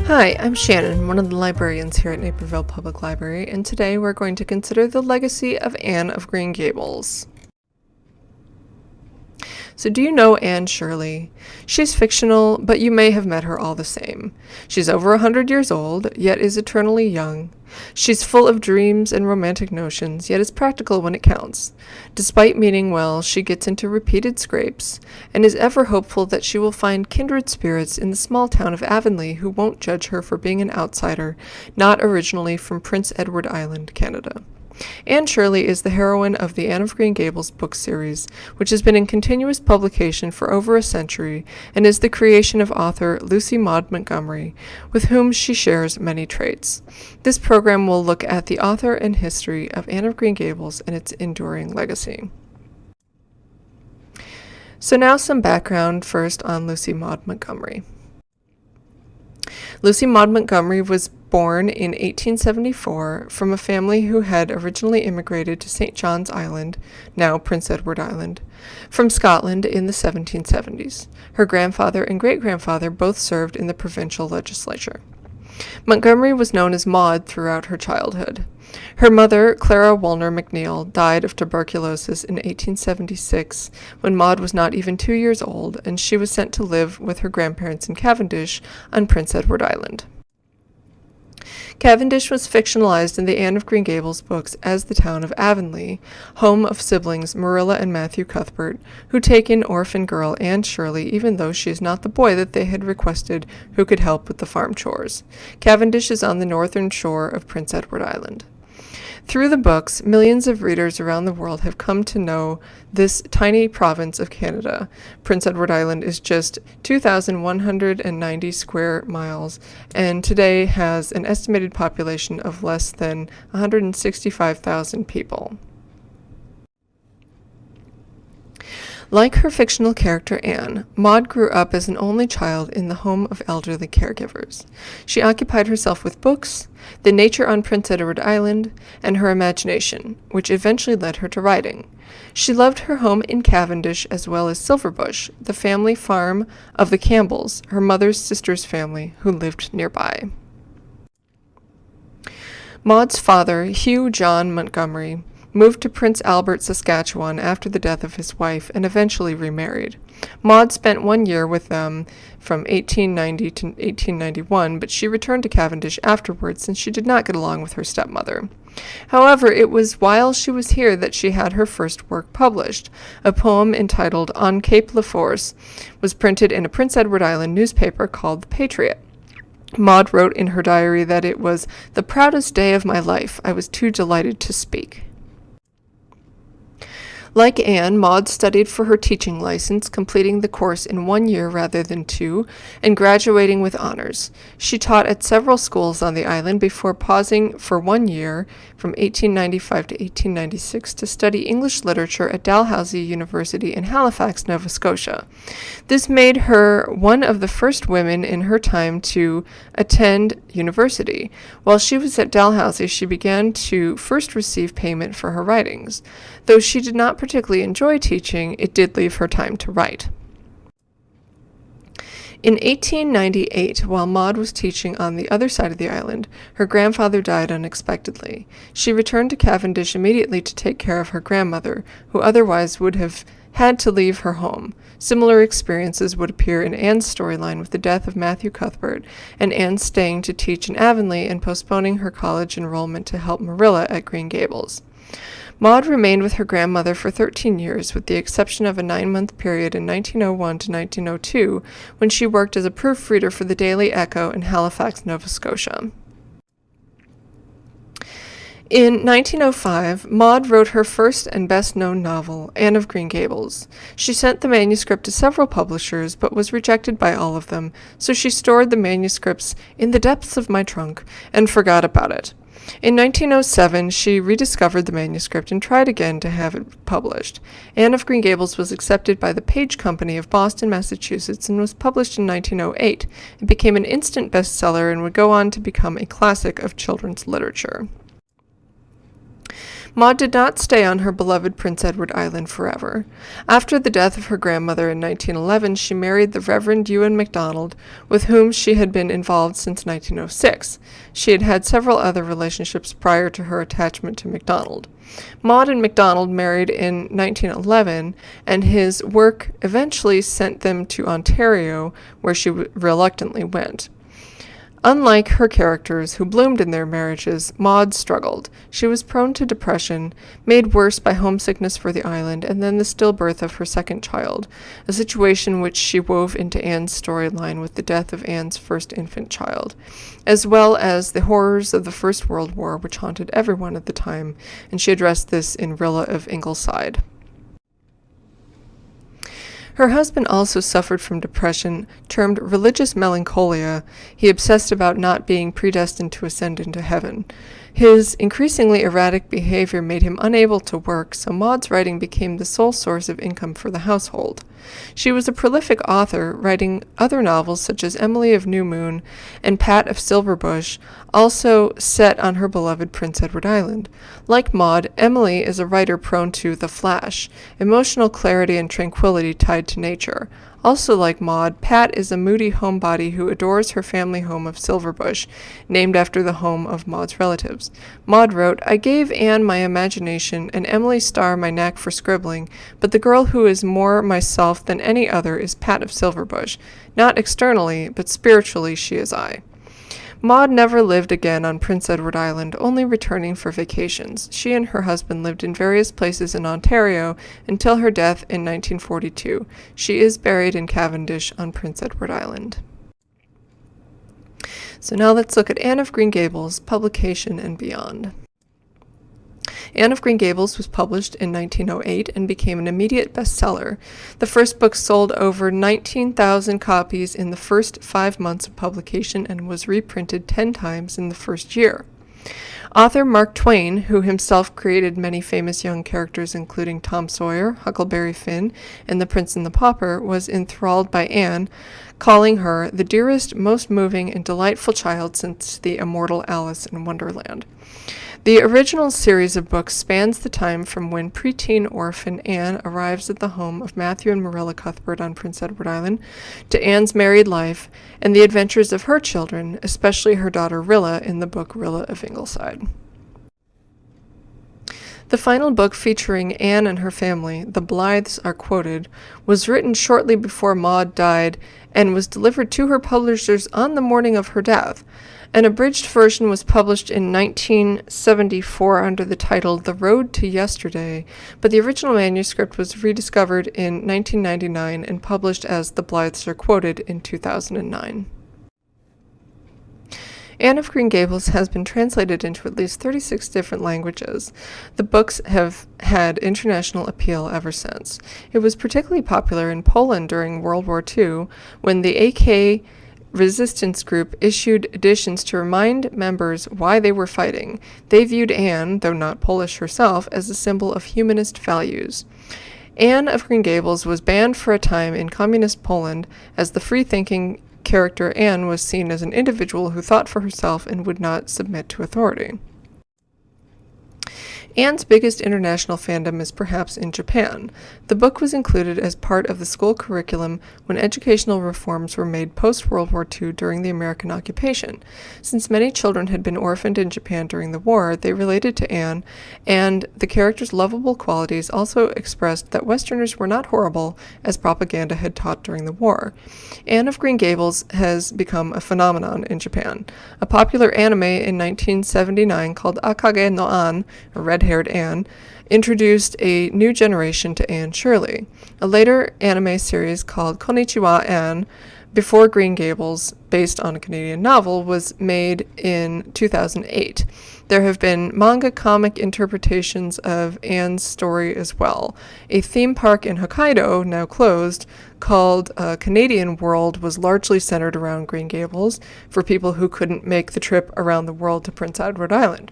Hi, I'm Shannon, one of the librarians here at Naperville Public Library, and today we're going to consider the legacy of Anne of Green Gables. So do you know Anne Shirley? She's fictional, but you may have met her all the same. She's over 100 years old, yet is eternally young. She's full of dreams and romantic notions, yet is practical when it counts. Despite meaning well, she gets into repeated scrapes, and is ever hopeful that she will find kindred spirits in the small town of Avonlea who won't judge her for being an outsider, not originally from Prince Edward Island, Canada. Anne Shirley is the heroine of the Anne of Green Gables book series, which has been in continuous publication for over a century and is the creation of author Lucy Maud Montgomery, with whom she shares many traits. This program will look at the author and history of Anne of Green Gables and its enduring legacy. So now some background first on Lucy Maud Montgomery. Lucy Maud Montgomery was born in 1874 from a family who had originally immigrated to St. John's Island, now Prince Edward Island, from Scotland in the 1770s. Her grandfather and great-grandfather both served in the provincial legislature. Montgomery was known as Maud throughout her childhood. Her mother, Clara Woolner McNeill, died of tuberculosis in 1876 when Maud was not even 2 years old, and she was sent to live with her grandparents in Cavendish on Prince Edward Island. Cavendish was fictionalized in the Anne of Green Gables books as the town of Avonlea, home of siblings Marilla and Matthew Cuthbert, who take in orphan girl Anne Shirley even though she is not the boy that they had requested who could help with the farm chores. Cavendish is on the northern shore of Prince Edward Island. Through the books, millions of readers around the world have come to know this tiny province of Canada. Prince Edward Island is just 2,190 square miles and today has an estimated population of less than 165,000 people. Like her fictional character Anne, Maud grew up as an only child in the home of elderly caregivers. She occupied herself with books, the nature on Prince Edward Island, and her imagination, which eventually led her to writing. She loved her home in Cavendish as well as Silverbush, the family farm of the Campbells, her mother's sister's family, who lived nearby. Maud's father, Hugh John Montgomery, moved to Prince Albert, Saskatchewan after the death of his wife and eventually remarried. Maud spent 1 year with them from 1890 to 1891, but she returned to Cavendish afterwards since she did not get along with her stepmother. However, it was while she was here that she had her first work published. A poem entitled On Cape Leforce was printed in a Prince Edward Island newspaper called The Patriot. Maud wrote in her diary that it was the proudest day of my life. I was too delighted to speak. Like Anne, Maud studied for her teaching license, completing the course in 1 year rather than 2, and graduating with honors. She taught at several schools on the island before pausing for 1 year, from 1895 to 1896, to study English literature at Dalhousie University in Halifax, Nova Scotia. This made her one of the first women in her time to attend university. While she was at Dalhousie, she began to first receive payment for her writings. Though she did not particularly enjoy teaching, it did leave her time to write. In 1898, while Maud was teaching on the other side of the island, her grandfather died unexpectedly. She returned to Cavendish immediately to take care of her grandmother, who otherwise would have had to leave her home. Similar experiences would appear in Anne's storyline with the death of Matthew Cuthbert and Anne staying to teach in Avonlea and postponing her college enrollment to help Marilla at Green Gables. Maud remained with her grandmother for 13 years, with the exception of a 9-month period in 1901 to 1902, when she worked as a proofreader for the Daily Echo in Halifax, Nova Scotia. In 1905, Maud wrote her first and best-known novel, Anne of Green Gables. She sent the manuscript to several publishers, but was rejected by all of them, so she stored the manuscripts in the depths of my trunk and forgot about it. In 1907, she rediscovered the manuscript and tried again to have it published. Anne of Green Gables was accepted by the Page Company of Boston, Massachusetts, and was published in 1908. It became an instant bestseller and would go on to become a classic of children's literature. Maud did not stay on her beloved Prince Edward Island forever. After the death of her grandmother in 1911, she married the Reverend Ewan MacDonald, with whom she had been involved since 1906. She had had several other relationships prior to her attachment to MacDonald. Maud and MacDonald married in 1911, and his work eventually sent them to Ontario, where she reluctantly went. Unlike her characters, who bloomed in their marriages, Maud struggled. She was prone to depression, made worse by homesickness for the island, and then the stillbirth of her second child, a situation which she wove into Anne's storyline with the death of Anne's first infant child, as well as the horrors of the First World War, which haunted everyone at the time, and she addressed this in Rilla of Ingleside. Her husband also suffered from depression, termed religious melancholia. He obsessed about not being predestined to ascend into heaven. His increasingly erratic behavior made him unable to work, so Maud's writing became the sole source of income for the household. She was a prolific author, writing other novels such as Emily of New Moon and Pat of Silverbush, also set on her beloved Prince Edward Island. Like Maud, Emily is a writer prone to the flash, emotional clarity and tranquility tied to nature. Also like Maud, Pat is a moody homebody who adores her family home of Silverbush, named after the home of Maud's relatives. Maud wrote, "I gave Anne my imagination and Emily Starr my knack for scribbling, but the girl who is more myself than any other is Pat of Silverbush. Not externally, but spiritually she is I." Maud never lived again on Prince Edward Island, only returning for vacations. She and her husband lived in various places in Ontario until her death in 1942. She is buried in Cavendish on Prince Edward Island. So now let's look at Anne of Green Gables, publication and beyond. Anne of Green Gables was published in 1908 and became an immediate bestseller. The first book sold over 19,000 copies in the first 5 months of publication and was reprinted 10 times in the first year. Author Mark Twain, who himself created many famous young characters including Tom Sawyer, Huckleberry Finn, and The Prince and the Pauper, was enthralled by Anne, calling her the dearest, most moving, and delightful child since the immortal Alice in Wonderland. The original series of books spans the time from when preteen orphan Anne arrives at the home of Matthew and Marilla Cuthbert on Prince Edward Island, to Anne's married life, and the adventures of her children, especially her daughter Rilla in the book Rilla of Ingleside. The final book featuring Anne and her family, The Blythes Are Quoted, was written shortly before Maud died and was delivered to her publishers on the morning of her death. An abridged version was published in 1974 under the title The Road to Yesterday, but the original manuscript was rediscovered in 1999 and published as The Blythes Are Quoted in 2009. Anne of Green Gables has been translated into at least 36 different languages. The books have had international appeal ever since. It was particularly popular in Poland during World War II, when the AK resistance group issued editions to remind members why they were fighting. They viewed Anne, though not Polish herself, as a symbol of humanist values. Anne of Green Gables was banned for a time in communist Poland, as the free-thinking character Anne was seen as an individual who thought for herself and would not submit to authority. Anne's biggest international fandom is perhaps in Japan. The book was included as part of the school curriculum when educational reforms were made post-World War II during the American occupation. Since many children had been orphaned in Japan during the war, they related to Anne, and the character's lovable qualities also expressed that Westerners were not horrible, as propaganda had taught during the war. Anne of Green Gables has become a phenomenon in Japan. A popular anime in 1979 called Akage no An, or Red-Haired Anne, introduced a new generation to Anne Shirley. A later anime series called Konnichiwa Anne, before Green Gables, based on a Canadian novel, was made in 2008. There have been manga comic interpretations of Anne's story as well. A theme park in Hokkaido, now closed, called Canadian World, was largely centered around Green Gables for people who couldn't make the trip around the world to Prince Edward Island.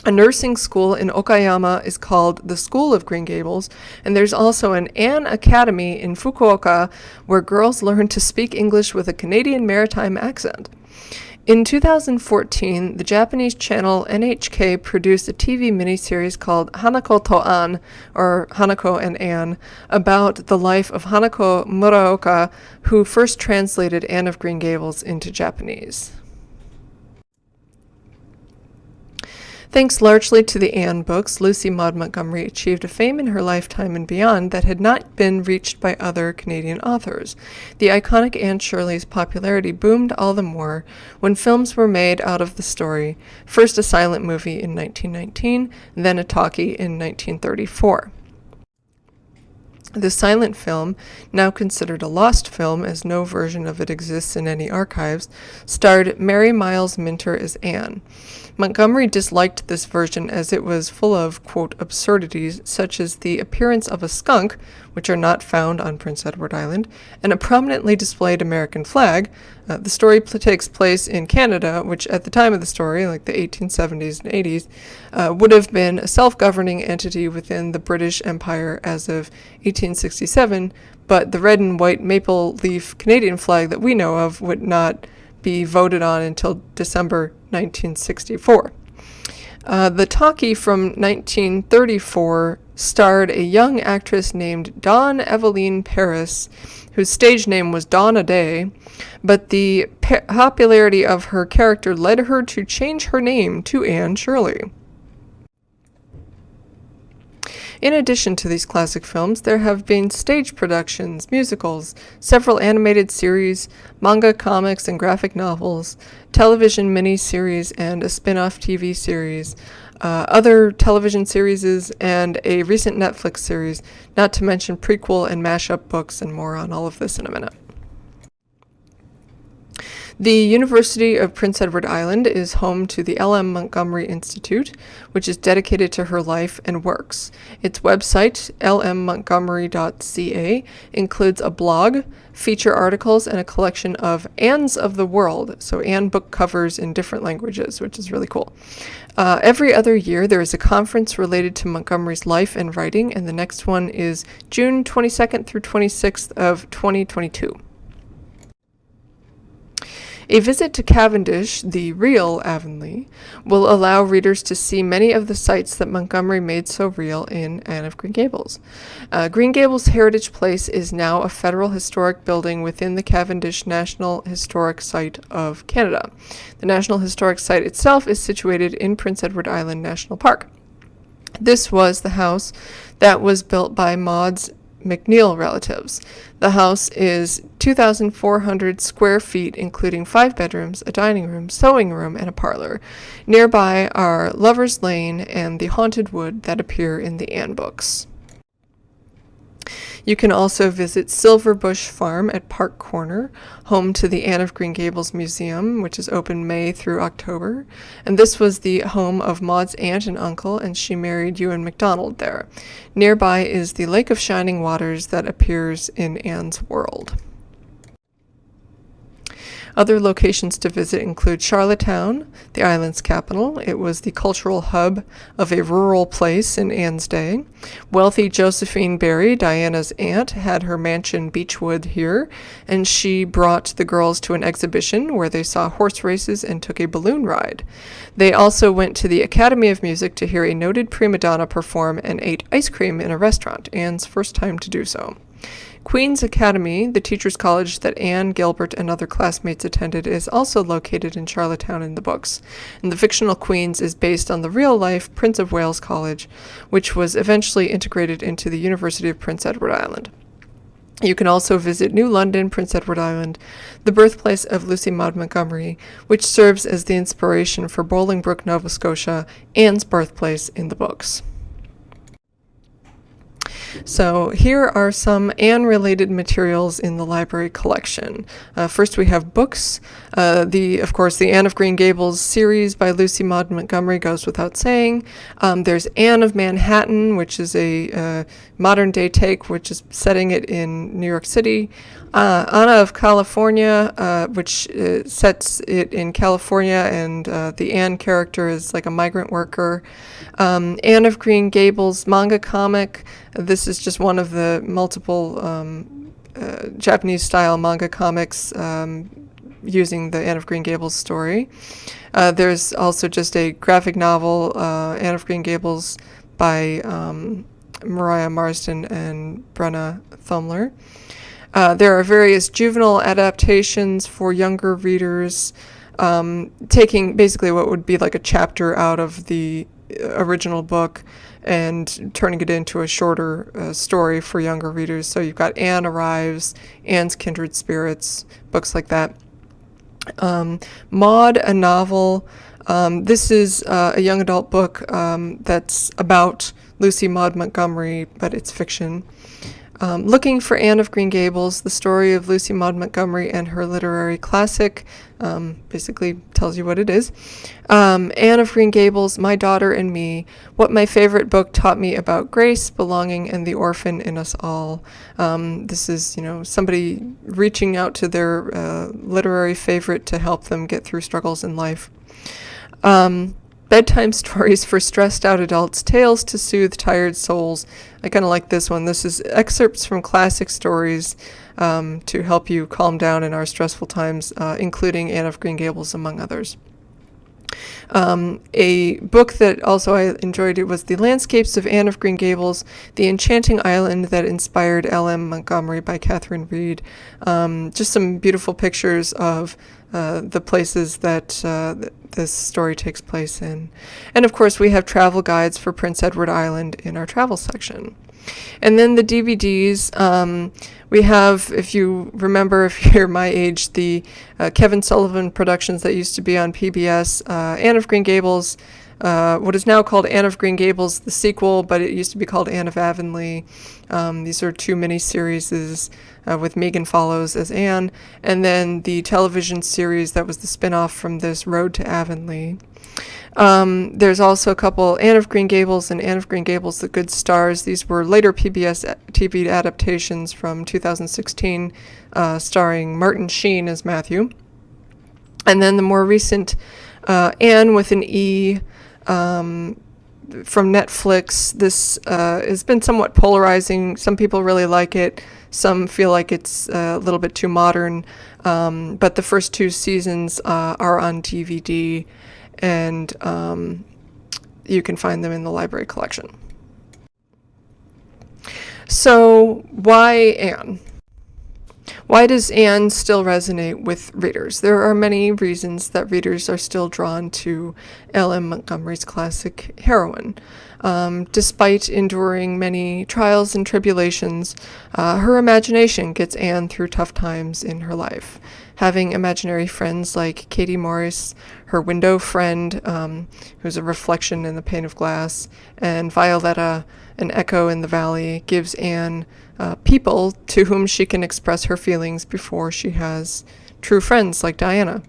A nursing school in Okayama is called the School of Green Gables, and there's also an Anne Academy in Fukuoka where girls learn to speak English with a Canadian maritime accent. In 2014, the Japanese channel NHK produced a TV miniseries called Hanako to An, or Hanako and Anne, about the life of Hanako Muraoka, who first translated Anne of Green Gables into Japanese. Thanks largely to the Anne books, Lucy Maud Montgomery achieved a fame in her lifetime and beyond that had not been reached by other Canadian authors. The iconic Anne Shirley's popularity boomed all the more when films were made out of the story, first a silent movie in 1919, then a talkie in 1934. The silent film, now considered a lost film as no version of it exists in any archives, starred Mary Miles Minter as Anne. Montgomery disliked this version as it was full of, quote, absurdities such as the appearance of a skunk, which are not found on Prince Edward Island, and a prominently displayed American flag. The story takes place in Canada, which at the time of the story, like the 1870s and 80s, would have been a self-governing entity within the British Empire as of 1867, but the red and white maple leaf Canadian flag that we know of would not be voted on until December 1964. The talkie from 1934 starred a young actress named Dawn Eveline Paris, whose stage name was Donna Day, but the popularity of her character led her to change her name to Anne Shirley. In addition to these classic films, there have been stage productions, musicals, several animated series, manga comics and graphic novels, television miniseries and a spin-off TV series, other television series, and a recent Netflix series, not to mention prequel and mashup books, and more on all of this in a minute. The University of Prince Edward Island is home to the L.M. Montgomery Institute, which is dedicated to her life and works. Its website, lmmontgomery.ca, includes a blog, feature articles, and a collection of Annes of the World, so Anne book covers in different languages, which is really cool. Every other year, there is a conference related to Montgomery's life and writing, and the next one is June 22nd through 26th of 2022. A visit to Cavendish, the real Avonlea, will allow readers to see many of the sites that Montgomery made so real in Anne of Green Gables. Green Gables Heritage Place is now a federal historic building within the Cavendish National Historic Site of Canada. The National Historic Site itself is situated in Prince Edward Island National Park. This was the house that was built by Maud's McNeil relatives. The house is 2,400 square feet, including 5 bedrooms, a dining room, sewing room, and a parlor. Nearby are Lover's Lane and the Haunted Wood that appear in the Anne books. You can also visit Silverbush Farm at Park Corner, home to the Anne of Green Gables Museum, which is open May through October. And this was the home of Maud's aunt and uncle, and she married Ewan MacDonald there. Nearby is the Lake of Shining Waters that appears in Anne's World. Other locations to visit include Charlottetown, the island's capital. It was the cultural hub of a rural place in Anne's day. Wealthy Josephine Barry, Diana's aunt, had her mansion Beechwood here, and she brought the girls to an exhibition where they saw horse races and took a balloon ride. They also went to the Academy of Music to hear a noted prima donna perform and ate ice cream in a restaurant, Anne's first time to do so. Queen's Academy, the teachers' college that Anne, Gilbert, and other classmates attended, is also located in Charlottetown in the books. And the fictional Queen's is based on the real-life Prince of Wales College, which was eventually integrated into the University of Prince Edward Island. You can also visit New London, Prince Edward Island, the birthplace of Lucy Maud Montgomery, which serves as the inspiration for Bolingbroke, Nova Scotia, Anne's birthplace in the books. So here are some Anne-related materials in the library collection. First we have books. Of course, the Anne of Green Gables series by Lucy Maud Montgomery goes without saying. There's Anne of Manhattan, which is a modern-day take, which is setting it in New York City. Anna of California, which sets it in California, and the Anne character is like a migrant worker. Anne of Green Gables manga comic. This is just one of the multiple Japanese-style manga comics. using the Anne of Green Gables story. There's also just a graphic novel, Anne of Green Gables, by Mariah Marsden and Brenna Thumler. There are various juvenile adaptations for younger readers, taking basically what would be like a chapter out of the original book and turning it into a shorter story for younger readers. So you've got Anne Arrives, Anne's Kindred Spirits, books like that. Maud, a novel. This is a young adult book that's about Lucy Maud Montgomery, but it's fiction. Looking for Anne of Green Gables, the story of Lucy Maud Montgomery and her literary classic, basically tells you what it is. Anne of Green Gables, My Daughter and Me, what my favorite book taught me about grace, belonging, and the orphan in us all. This is, somebody reaching out to their literary favorite to help them get through struggles in life. Bedtime stories for stressed out adults, tales to soothe tired souls. I kind of like this one. This is excerpts from classic stories to help you calm down in our stressful times, including Anne of Green Gables, among others. A book that also I enjoyed, it was The Landscapes of Anne of Green Gables, The Enchanting Island That Inspired L.M. Montgomery by Catherine Reed. Just some beautiful pictures of the places that this story takes place in. And of course we have travel guides for Prince Edward Island in our travel section. And then the DVDs, we have, if you remember, if you're my age, the Kevin Sullivan productions that used to be on PBS, Anne of Green Gables, what is now called Anne of Green Gables, the sequel, but it used to be called Anne of Avonlea. These are two mini-series with Megan Follows as Anne, and then the television series that was the spin-off from this, Road to Avonlea. There's also a couple, Anne of Green Gables and Anne of Green Gables, The Good Stars. These were later PBS TV adaptations from 2016, starring Martin Sheen as Matthew. And then the more recent Anne with an E from Netflix. This has been somewhat polarizing. Some people really like it. Some feel like it's a little bit too modern. But the first two seasons are on DVD, and you can find them in the library collection. So why Anne? Why does Anne still resonate with readers? There are many reasons that readers are still drawn to L.M. Montgomery's classic heroine. Despite enduring many trials and tribulations, her imagination gets Anne through tough times in her life. Having imaginary friends like Katie Morris, her window friend, who's a reflection in the pane of glass, and Violetta, an echo in the valley, gives Anne people to whom she can express her feelings before she has true friends like Diana.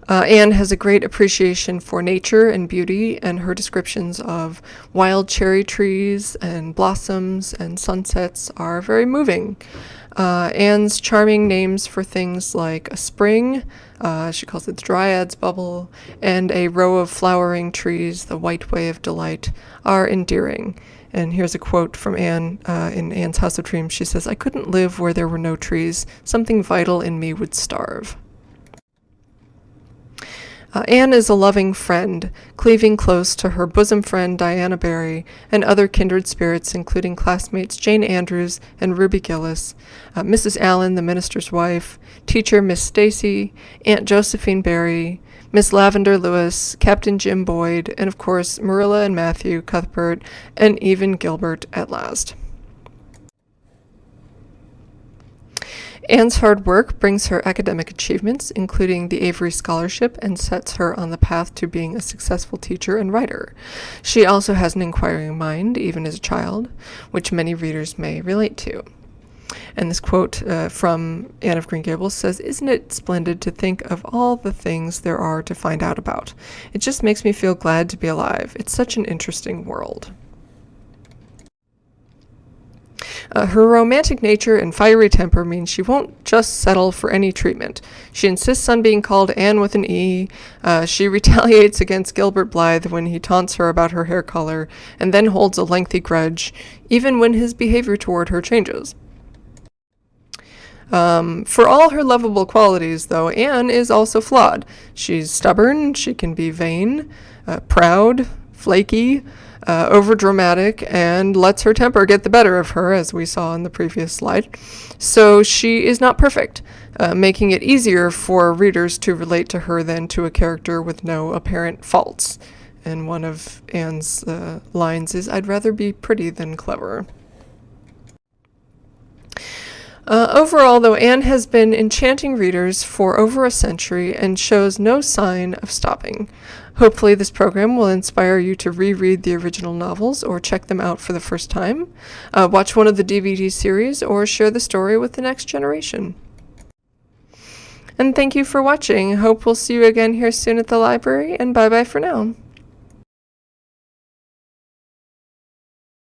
Anne has a great appreciation for nature and beauty, and her descriptions of wild cherry trees and blossoms and sunsets are very moving. Anne's charming names for things like a spring, she calls it the Dryad's Bubble, and a row of flowering trees, the White Way of Delight, are endearing. And here's a quote from Anne in Anne's House of Dreams. She says, "I couldn't live where there were no trees. Something vital in me would starve." Anne is a loving friend, cleaving close to her bosom friend Diana Barry and other kindred spirits, including classmates Jane Andrews and Ruby Gillis, Mrs. Allen, the minister's wife, teacher Miss Stacy, Aunt Josephine Barry, Miss Lavender Lewis, Captain Jim Boyd, and of course Marilla and Matthew Cuthbert, and even Gilbert at last. Anne's hard work brings her academic achievements, including the Avery Scholarship, and sets her on the path to being a successful teacher and writer. She also has an inquiring mind, even as a child, which many readers may relate to. And this quote from Anne of Green Gables says, "Isn't it splendid to think of all the things there are to find out about? It just makes me feel glad to be alive. It's such an interesting world." Her romantic nature and fiery temper means she won't just settle for any treatment. She insists on being called Anne with an E. She retaliates against Gilbert Blythe when he taunts her about her hair color, and then holds a lengthy grudge, even when his behavior toward her changes. For all her lovable qualities, though, Anne is also flawed. She's stubborn, she can be vain, proud, flaky, overdramatic, and lets her temper get the better of her, as we saw in the previous slide. So she is not perfect, making it easier for readers to relate to her than to a character with no apparent faults. And one of Anne's lines is, "I'd rather be pretty than clever." Overall, though, Anne has been enchanting readers for over a century and shows no sign of stopping. Hopefully this program will inspire you to reread the original novels or check them out for the first time, watch one of the DVD series, or share the story with the next generation. And thank you for watching. Hope we'll see you again here soon at the library, and bye-bye for now.